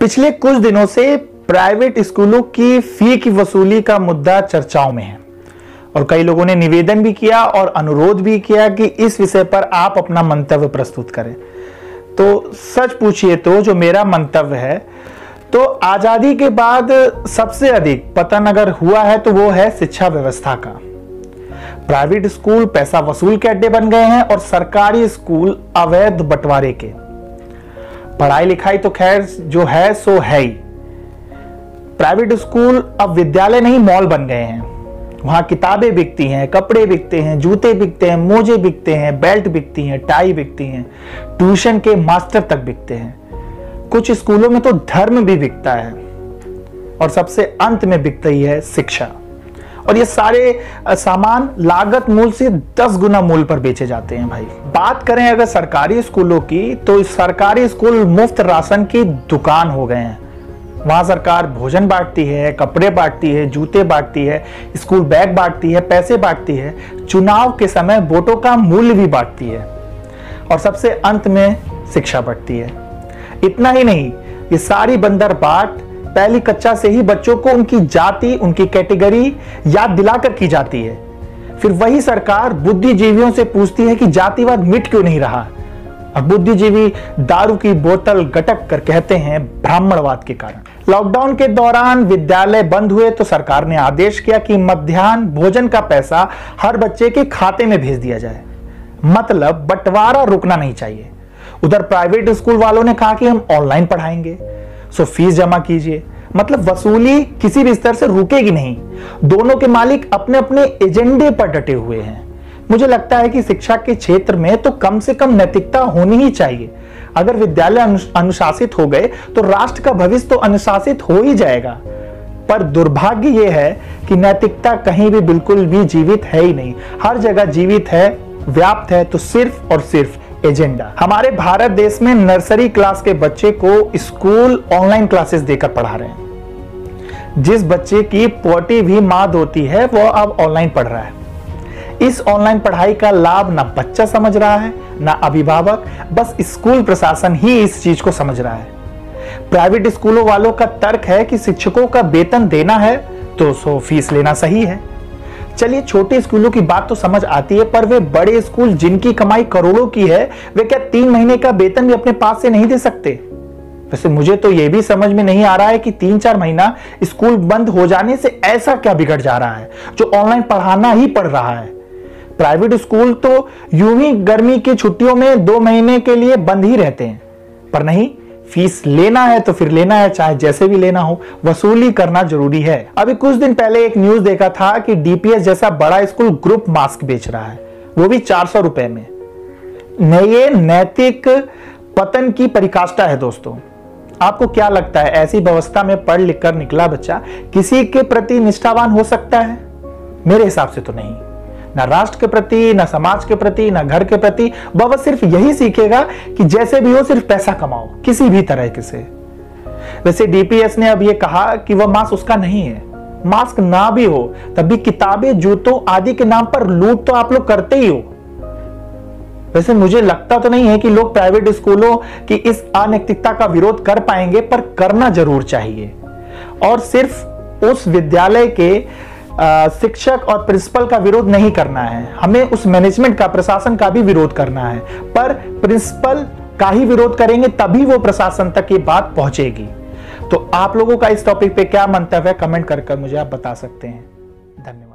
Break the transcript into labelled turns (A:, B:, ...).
A: पिछले कुछ दिनों से प्राइवेट स्कूलों की फी की वसूली का मुद्दा चर्चाओं में है और कई लोगों ने निवेदन भी किया और अनुरोध भी किया कि इस विषय पर आप अपना मंतव्य प्रस्तुत करें। तो सच पूछिए तो जो मेरा मंतव्य है, तो आजादी के बाद सबसे अधिक पतन अगर हुआ है तो वो है शिक्षा व्यवस्था का। प्राइवेट स्कूल पैसा वसूल के अड्डे बन गए हैं और सरकारी स्कूल अवैध बंटवारे के। पढ़ाई लिखाई तो खैर जो है सो है ही। प्राइवेट स्कूल अब विद्यालय नहीं मॉल बन गए हैं। वहां किताबें बिकती हैं, कपड़े बिकते हैं, जूते बिकते हैं, मोजे बिकते हैं, बेल्ट बिकती हैं, टाई बिकती हैं, ट्यूशन के मास्टर तक बिकते हैं। कुछ स्कूलों में तो धर्म भी बिकता है और सबसे अंत में बिक रही है शिक्षा। और ये सारे सामान लागत मूल्य से 10 गुना मूल्य पर बेचे जाते हैं भाई। बात करें अगर सरकारी स्कूलों की, तो सरकारी स्कूल मुफ्त राशन की दुकान हो गए हैं। वहां सरकार भोजन बांटती है, कपड़े बांटती है, जूते बांटती है, स्कूल बैग बांटती है, पैसे बांटती है, चुनाव के समय वोटों का मूल्य भी बांटती है और सबसे अंत में शिक्षा बांटती है। इतना ही नहीं, ये सारी बंदर बाट पहली कक्षा से ही बच्चों को उनकी जाति, उनकी कैटेगरी याद दिलाकर की जाती है। फिर वही सरकार बुद्धिजीवियों से पूछती है कि जातिवाद मिट क्यों नहीं रहा, और बुद्धिजीवी दारू की बोतल गटक कर कहते हैं ब्राह्मणवाद के कारण। लॉकडाउन के दौरान विद्यालय बंद हुए तो सरकार ने आदेश किया कि मध्याह्न भोजन का पैसा हर बच्चे के खाते में भेज दिया जाए। मतलब बंटवारा रुकना नहीं चाहिए। उधर प्राइवेट स्कूल वालों ने कहा कि हम ऑनलाइन पढ़ाएंगे, सो फीस जमा कीजिए। मतलब वसूली किसी भी स्तर से रुकेगी नहीं। दोनों के मालिक अपने अपने एजेंडे पर डटे हुए हैं। मुझे लगता है कि शिक्षा के क्षेत्र में तो कम से कम नैतिकता होनी ही चाहिए। अगर विद्यालय अनुशासित हो गए तो राष्ट्र का भविष्य तो अनुशासित हो ही जाएगा। पर दुर्भाग्य यह है कि नैतिकता कहीं भी बिल्कुल भी जीवित है ही नहीं। हर जगह जीवित है, व्याप्त है तो सिर्फ और सिर्फ एजेंडा। हमारे भारत देश में नर्सरी क्लास के बच्चे को स्कूल ऑनलाइन क्लासेस देकर पढ़ा रहे हैं। जिस बच्चे की पोटी भी माद होती है वो अब ऑनलाइन पढ़ रहा है। इस ऑनलाइन पढ़ाई का लाभ ना बच्चा समझ रहा है ना अभिभावक, बस स्कूल प्रशासन ही इस चीज को समझ रहा है। प्राइवेट स्कूलों वालों का तर्क है कि शिक्षकों का वेतन देना है तो सो फीस लेना सही है। चलिए छोटे स्कूलों की बात तो समझ आती है, पर वे बड़े स्कूल जिनकी कमाई करोड़ों की है, वे क्या 3 महीने का वेतन भी अपने पास से नहीं दे सकते? वैसे मुझे तो यह भी समझ में नहीं आ रहा है कि 3-4 महीना स्कूल बंद हो जाने से ऐसा क्या बिगड़ जा रहा है जो ऑनलाइन पढ़ाना ही पड़ रहा है। प्राइवेट स्कूल तो यूं ही गर्मी की छुट्टियों में 2 महीने के लिए बंद ही रहते हैं, पर नहीं, फीस लेना है तो फिर लेना है, चाहे जैसे भी लेना हो, वसूली करना जरूरी है। अभी कुछ दिन पहले एक न्यूज देखा था कि डीपीएस जैसा बड़ा स्कूल ग्रुप मास्क बेच रहा है, वो भी 400 रुपए में। ये नैतिक पतन की परिकाष्ठा है दोस्तों। आपको क्या लगता है, ऐसी व्यवस्था में पढ़ लिख कर निकला बच्चा किसी के प्रति निष्ठावान हो सकता है? मेरे हिसाब से तो नहीं। ना राष्ट्र के प्रति, ना समाज के प्रति, ना घर के प्रति। वह सिर्फ यही सीखेगा कि जैसे भी हो सिर्फ पैसा कमाओ, किसी भी तरह से। वैसे डीपीएस ने अब यह कहा कि वह मास्क उसका नहीं है। मास्क ना भी हो तब भी किताबें, जूतों आदि के नाम पर लूट तो आप लोग करते ही हो। वैसे मुझे लगता तो नहीं है कि लोग प्राइवेट स्कूलों की इस अनैतिकता का विरोध कर पाएंगे, पर करना जरूर चाहिए। और सिर्फ उस विद्यालय के शिक्षक और प्रिंसिपल का विरोध नहीं करना है, हमें उस मैनेजमेंट का, प्रशासन का भी विरोध करना है। पर प्रिंसिपल का ही विरोध करेंगे तभी वो प्रशासन तक ये बात पहुंचेगी। तो आप लोगों का इस टॉपिक पे क्या मंतव्य है, कमेंट कर मुझे आप बता सकते हैं। धन्यवाद।